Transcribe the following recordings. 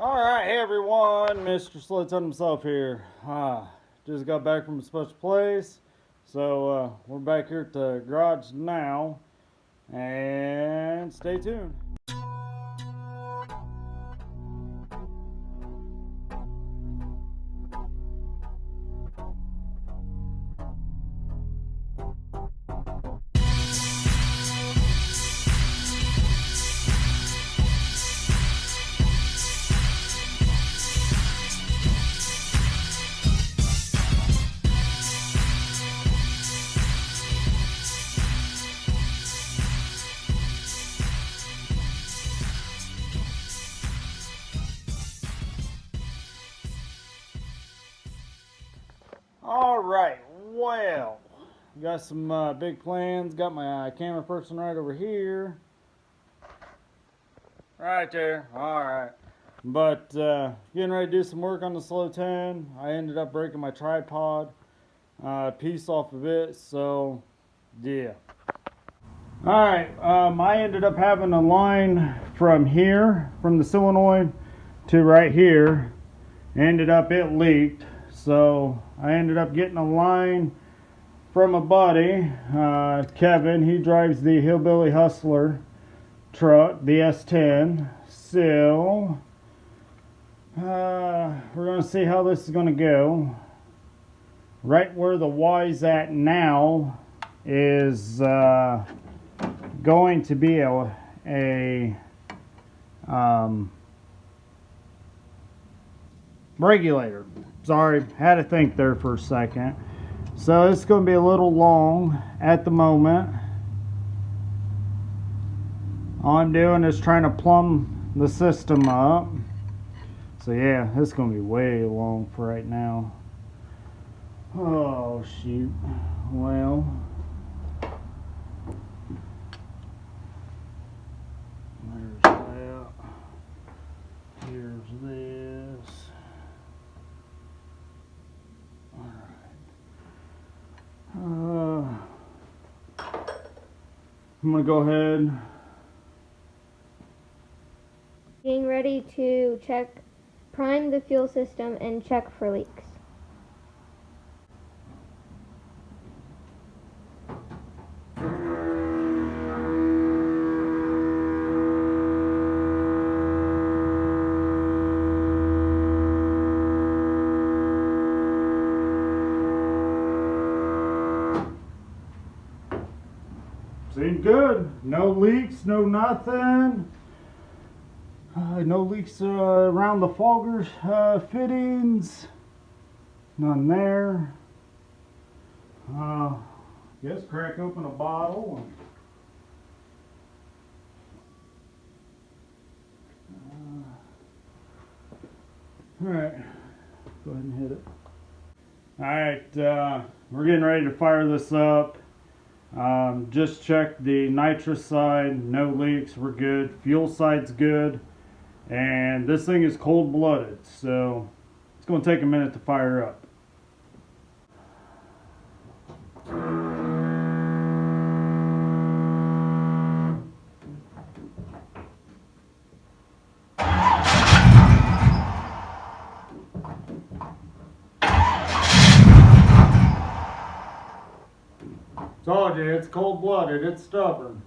Alright, hey everyone, Mr. Slitton himself here. Just got back from a special place, so we're back here at the garage now, and stay tuned. Alright, well, got some big plans. Got my camera person right over here. Right there, alright. But getting ready to do some work on the Slow 10. I ended up breaking my tripod piece off of it, so yeah. Alright, I ended up having a line from here, from the solenoid to right here. Ended up it leaked. So I ended up getting a line from a buddy, Kevin. He drives the Hillbilly Hustler truck, the S10. So we're going to see how this is going to go. Right where the Y's at now is going to be a regulator. Sorry, had to think there for a second. So it's going to be a little long at the moment. All I'm doing is trying to plumb the system up. So yeah, it's going to be way long for right now. Oh shoot. Well, there's that. Here's this. I'm gonna go ahead. Getting ready to prime the fuel system and check for leaks. Seemed good. No leaks, no nothing. No leaks around the foggers fittings. None there. Guess crack open a bottle. Alright, go ahead and hit it. Alright, we're getting ready to fire this up. Just checked the nitrous side, no leaks, we're good. Fuel side's good. And this thing is cold-blooded, so it's going to take a minute to fire up. Told you, it's cold-blooded, it's stubborn.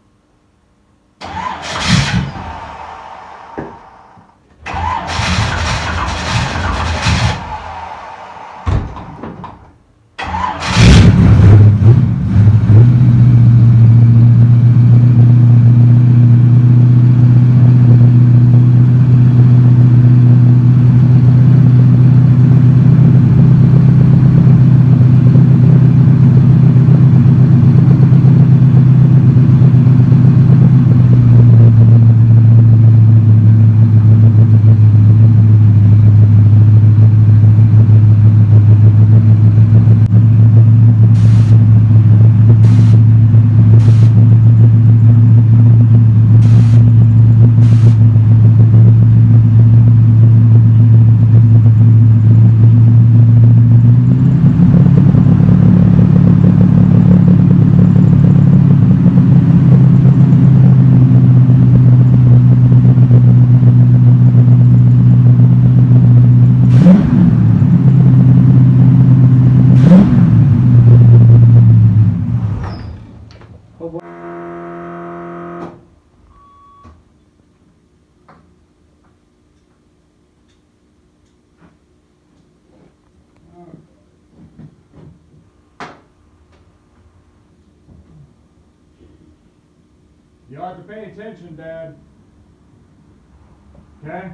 You'll have to pay attention, Dad. Okay?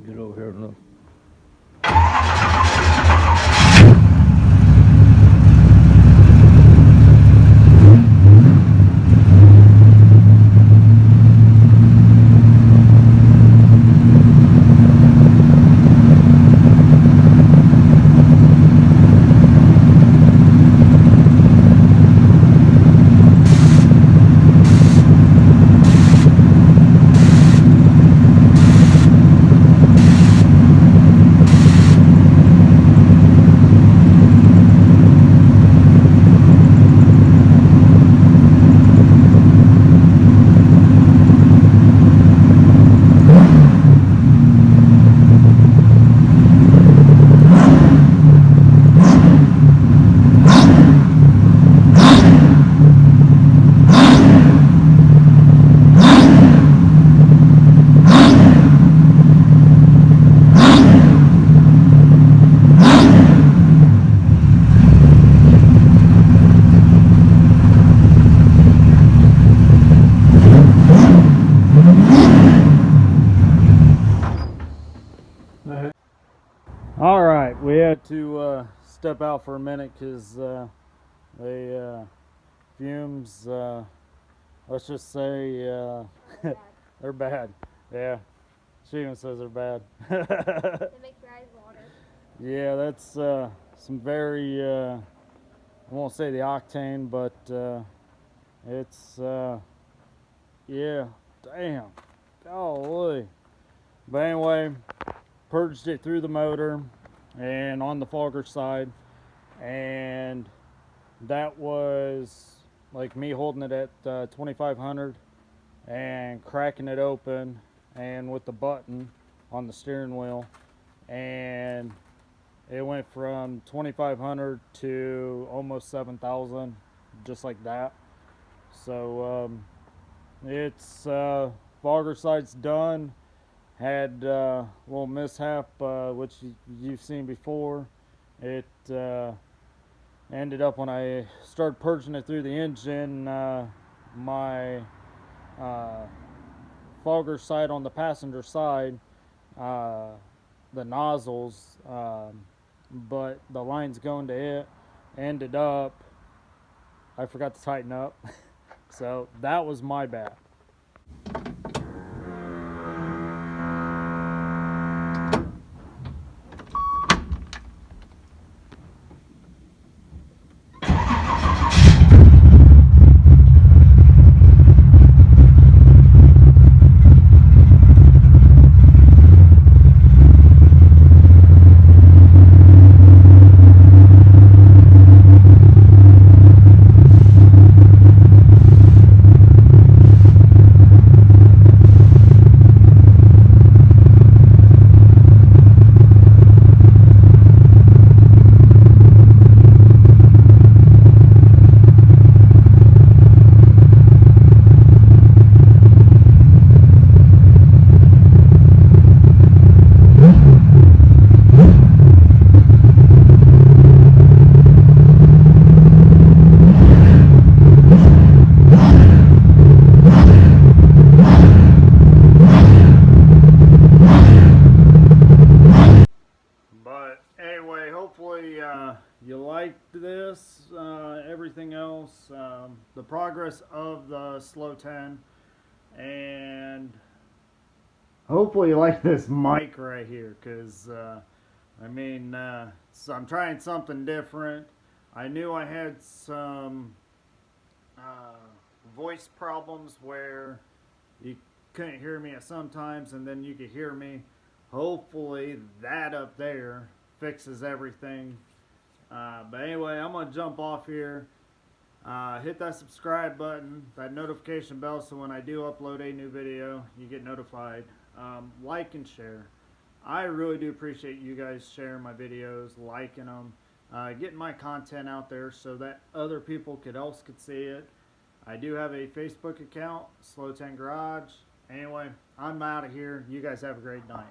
Get over here and look. All right, we had to step out for a minute because the fumes, let's just say, they're bad. Yeah, she even says they're bad. It makes your eyes water. Yeah, that's some very, I won't say the octane, but it's, yeah, damn, golly. But anyway, purged it through the motor and on the fogger side, and that was like me holding it at 2500 and cracking it open and with the button on the steering wheel, and it went from 2500 to almost 7000 just like that. So it's fogger side's done. Had a little mishap, which you've seen before. It ended up when I started purging it through the engine, my fogger sight on the passenger side, the nozzles, but the lines going to it ended up, I forgot to tighten up. So that was my bad. But anyway, hopefully you liked this, everything else, the progress of the Slow 10, and hopefully you like this mic right here, because I mean, so I'm trying something different. I knew I had some voice problems where you couldn't hear me at some times and then you could hear me. Hopefully that up there fixes everything. But anyway, I'm going to jump off here. Hit that subscribe button, that notification bell, so when I do upload a new video, you get notified. Like and share. I really do appreciate you guys sharing my videos, liking them, getting my content out there so that other people else could see it. I do have a Facebook account, Slow 10 Garage. Anyway, I'm out of here. You guys have a great night.